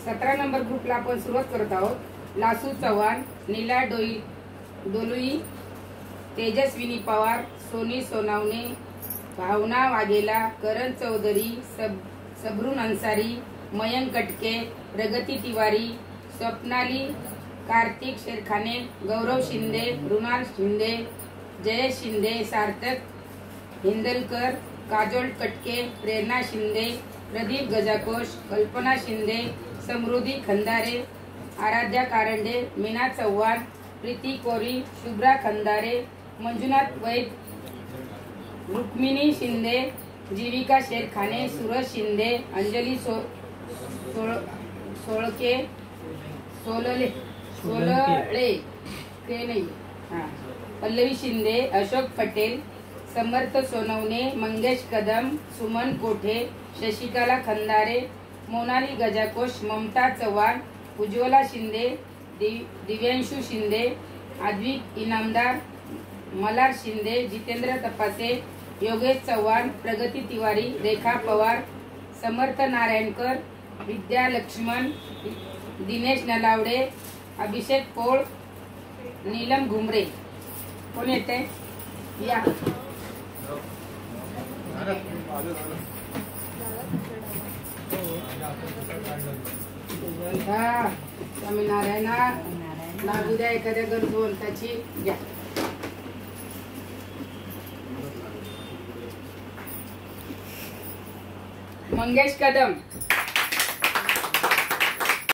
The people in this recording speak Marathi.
सतरा नंबर ग्रुपला आपण सुरुवात करत आहोत। लासू चव्हाण, नीला डोलुई, तेजस्विनी पवार, सोनी सोनावणे, भावना वाघेला, करण चौधरी, सबरून अंसारी, मयंक कटके, प्रगती तिवारी, स्वप्नाली, कार्तिक शेरखाने, गौरव शिंदे, रुणाल शिंदे, जयेश शिंदे, सार्थक हिंदलकर, काजोल कटके, प्रेरणा शिंदे, प्रदीप गजाकोश, कल्पना शिंदे, समृद्धी खंदारे, आराध्या कारंडे, मीना चव्हाण, प्रीती कोरी, शुभ्रा खंदारे, मंजुनाथ वैद, रुक्मिणी शिंदे, जीविका शेरखाने, सूरज शिंदे, अंजली सोळके, सोलळे के नाही, पल्लवी शिंदे, अशोक पटेल, समर्थ सोनवणे, मंगेश कदम, सुमन कोठे, शशिकला खंदारे, मोनाली गजाकोश, ममता चव्हाण, उज्ज्वला शिंदे, दिव्यांशु शिंदे, आद्विक इनामदार, मलार शिंदे, जितेंद्र तपासे, योगेश चव्हाण, प्रगती तिवारी, रेखा पवार, समर्थ नारायणकर, विद्या लक्ष्मण, दिनेश नलावडे, अभिषेक पोळ, नीलम घुमरे। कोण येते या? स्वामीनारायणा लागू द्या एखाद्या गरजवंताची घ्या। मंगेश कदम,